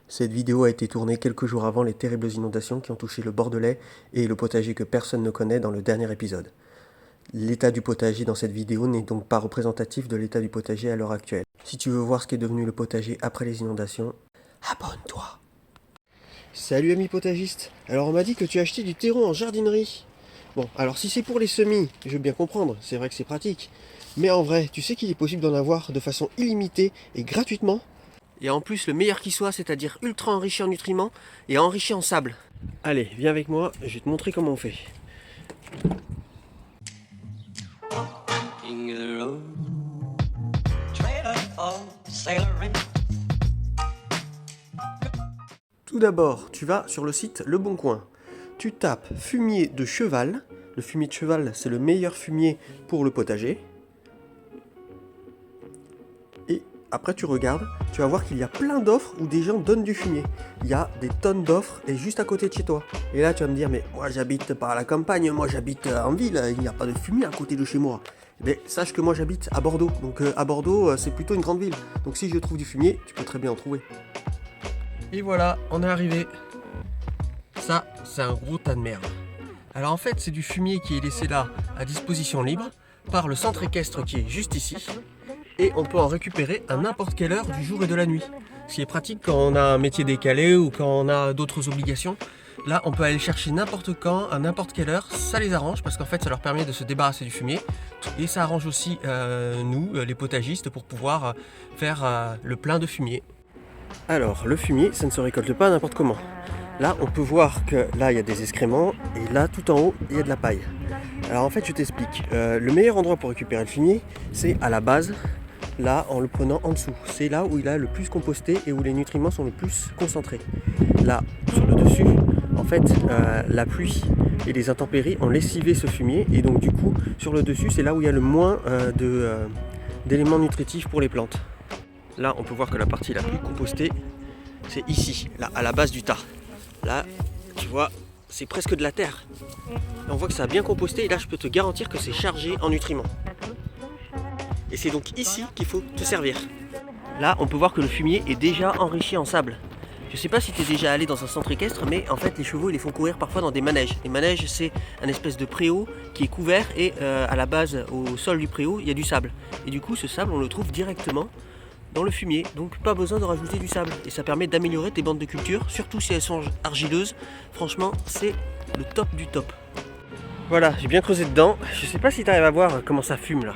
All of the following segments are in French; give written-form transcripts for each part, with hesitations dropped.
Cette vidéo a été tournée quelques jours avant les terribles inondations qui ont touché le Bordelais et le potager que personne ne connaît dans le dernier épisode. L'état du potager dans cette vidéo n'est donc pas représentatif de l'état du potager à l'heure actuelle. Si tu veux voir ce qu'est devenu le potager après les inondations, abonne-toi. Salut ami potagiste, alors on m'a dit que tu as acheté du terreau en jardinerie. Bon, alors si c'est pour les semis, je veux bien comprendre, c'est vrai que c'est pratique. Mais en vrai, tu sais qu'il est possible d'en avoir de façon illimitée et gratuitement? Et en plus le meilleur qui soit, c'est-à-dire ultra enrichi en nutriments et enrichi en sable. Allez, viens avec moi, je vais te montrer comment on fait. Tout d'abord, tu vas sur le site Le Bon Coin. Tu tapes fumier de cheval. Le fumier de cheval, c'est le meilleur fumier pour le potager. Et après, tu regardes, tu vas voir qu'il y a plein d'offres où des gens donnent du fumier. Il y a des tonnes d'offres et juste à côté de chez toi. Et là, tu vas me dire, mais moi j'habite pas à la campagne, moi j'habite en ville, il n'y a pas de fumier à côté de chez moi. Mais sache que moi j'habite à Bordeaux. Donc à Bordeaux, c'est plutôt une grande ville. Donc si je trouve du fumier, tu peux très bien en trouver. Et voilà, on est arrivé. Ça, c'est un gros tas de merde. Alors en fait, c'est du fumier qui est laissé là à disposition libre par le centre équestre qui est juste ici. Et on peut en récupérer à n'importe quelle heure du jour et de la nuit. Ce qui est pratique quand on a un métier décalé ou quand on a d'autres obligations. Là, on peut aller le chercher n'importe quand, à n'importe quelle heure. Ça les arrange parce qu'en fait, ça leur permet de se débarrasser du fumier. Et ça arrange aussi nous, les potagistes, pour pouvoir faire le plein de fumier. Alors, le fumier, ça ne se récolte pas n'importe comment. Là, on peut voir que là, il y a des excréments et là, tout en haut, il y a de la paille. Alors en fait, je t'explique. Le meilleur endroit pour récupérer le fumier, c'est à la base, là, en le prenant en dessous. C'est là où il a le plus composté et où les nutriments sont le plus concentrés. Là, sur le dessus, en fait, la pluie et les intempéries ont lessivé ce fumier. Et donc du coup, sur le dessus, c'est là où il y a le moins d'éléments nutritifs pour les plantes. Là, on peut voir que la partie la plus compostée, c'est ici, là, à la base du tas. Là, tu vois, c'est presque de la terre. Et on voit que ça a bien composté et là, je peux te garantir que c'est chargé en nutriments. Et c'est donc ici qu'il faut te servir. Là, on peut voir que le fumier est déjà enrichi en sable. Je sais pas si tu es déjà allé dans un centre équestre, mais en fait, les chevaux, ils les font courir parfois dans des manèges. Les manèges, c'est un espèce de préau qui est couvert et à la base, au sol du préau, il y a du sable. Et du coup, ce sable, on le trouve directement dans le fumier, donc pas besoin de rajouter du sable et ça permet d'améliorer tes bandes de culture, surtout si elles sont argileuses. Franchement, c'est le top du top. Voilà, j'ai bien creusé dedans. Je sais pas si tu arrives à voir comment ça fume là.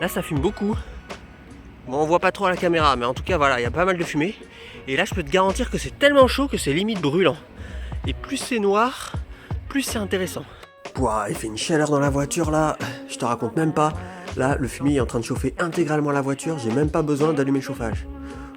Là, ça fume beaucoup. Bon, on voit pas trop à la caméra, mais en tout cas, voilà, il y a pas mal de fumée. Et là, je peux te garantir que c'est tellement chaud que c'est limite brûlant. Et plus c'est noir, plus c'est intéressant. Pouah, il fait une chaleur dans la voiture là, je te raconte même pas. Là, le fumier est en train de chauffer intégralement la voiture, j'ai même pas besoin d'allumer le chauffage.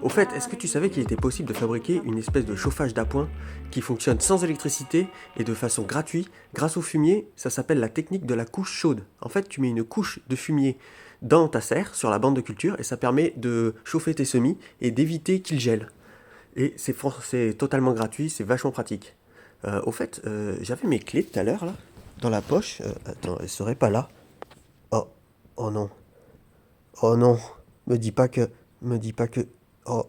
Au fait, est-ce que tu savais qu'il était possible de fabriquer une espèce de chauffage d'appoint qui fonctionne sans électricité et de façon gratuite grâce au fumier? Ça s'appelle la technique de la couche chaude. En fait, tu mets une couche de fumier dans ta serre, sur la bande de culture, et ça permet de chauffer tes semis et d'éviter qu'ils gèlent. Et c'est totalement gratuit, c'est vachement pratique. Au fait, j'avais mes clés tout à l'heure là, dans la poche. Attends, elles seraient pas là. Oh, oh non. Oh non. Me dis pas que. Oh.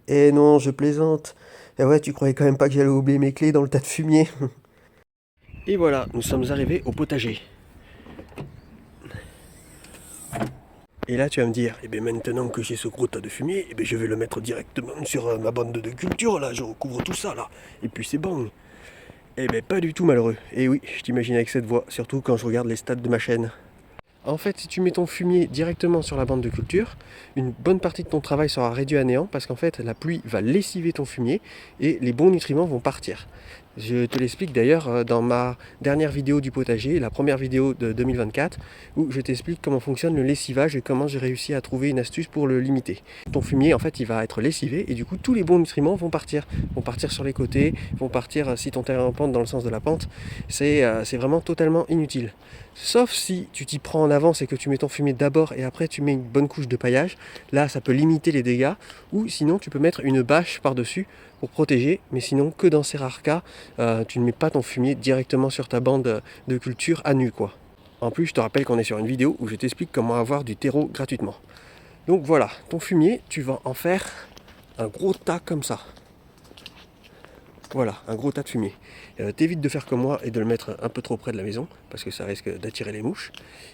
Eh non, je plaisante. Eh ouais, tu croyais quand même pas que j'allais oublier mes clés dans le tas de fumier. Et voilà, nous sommes arrivés au potager. Et là, tu vas me dire, eh bien maintenant que j'ai ce gros tas de fumier, eh bien, je vais le mettre directement sur ma bande de culture, là, je recouvre tout ça, là. Et puis c'est bon. Eh bien, pas du tout malheureux. Et oui, je t'imagine avec cette voix, surtout quand je regarde les stats de ma chaîne. En fait, si tu mets ton fumier directement sur la bande de culture, une bonne partie de ton travail sera réduit à néant parce qu'en fait, la pluie va lessiver ton fumier et les bons nutriments vont partir. Je te l'explique d'ailleurs dans ma dernière vidéo du potager, la première vidéo de 2024, où je t'explique comment fonctionne le lessivage et comment j'ai réussi à trouver une astuce pour le limiter. Ton fumier, en fait, il va être lessivé et du coup, tous les bons nutriments vont partir sur les côtés, vont partir si ton terrain est en pente dans le sens de la pente. C'est vraiment totalement inutile. Sauf si tu t'y prends en avance et que tu mets ton fumier d'abord et après tu mets une bonne couche de paillage. Là, ça peut limiter les dégâts. Ou sinon, tu peux mettre une bâche par-dessus pour protéger. Mais sinon, que dans ces rares cas, tu ne mets pas ton fumier directement sur ta bande de culture à nu, quoi. En plus, je te rappelle qu'on est sur une vidéo où je t'explique comment avoir du terreau gratuitement. Donc voilà, ton fumier, tu vas en faire un gros tas comme ça. Voilà, un gros tas de fumier. T'évites de faire comme moi et de le mettre un peu trop près de la maison, parce que ça risque d'attirer les mouches.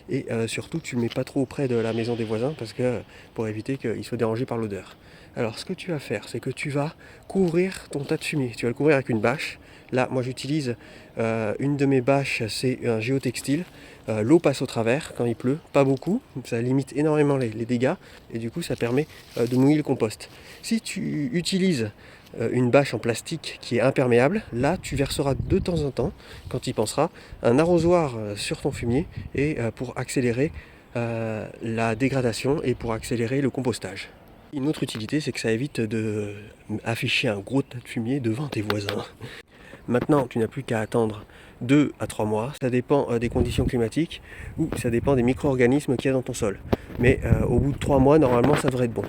Et surtout, tu le mets pas trop près de la maison des voisins, parce que pour éviter qu'ils soient dérangés par l'odeur. Alors, ce que tu vas faire, c'est que tu vas couvrir ton tas de fumier. Tu vas le couvrir avec une bâche. Là, moi, j'utilise une de mes bâches, c'est un géotextile. L'eau passe au travers quand il pleut, pas beaucoup, ça limite énormément les dégâts, et du coup, ça permet de mouiller le compost. Si tu utilises une bâche en plastique qui est imperméable, là tu verseras de temps en temps, quand tu y penseras, un arrosoir sur ton fumier et pour accélérer la dégradation et pour accélérer le compostage. Une autre utilité, c'est que ça évite de afficher un gros tas de fumier devant tes voisins. Maintenant, tu n'as plus qu'à attendre 2 à 3 mois. Ça dépend des conditions climatiques ou ça dépend des micro-organismes qu'il y a dans ton sol. Mais au bout de 3 mois, normalement, ça devrait être bon.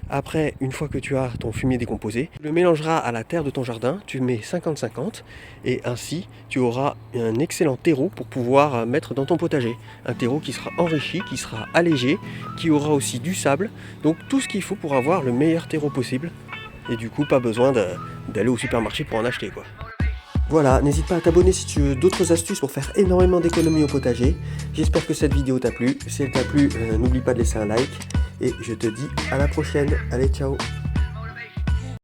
Après, une fois que tu as ton fumier décomposé, tu le mélangeras à la terre de ton jardin, tu mets 50-50 et ainsi tu auras un excellent terreau pour pouvoir mettre dans ton potager. Un terreau qui sera enrichi, qui sera allégé, qui aura aussi du sable, donc tout ce qu'il faut pour avoir le meilleur terreau possible. Et du coup, pas besoin d'aller au supermarché pour en acheter, quoi. Voilà, n'hésite pas à t'abonner si tu veux d'autres astuces pour faire énormément d'économies au potager. J'espère que cette vidéo t'a plu. Si elle t'a plu, n'oublie pas de laisser un like. Et je te dis à la prochaine. Allez, ciao!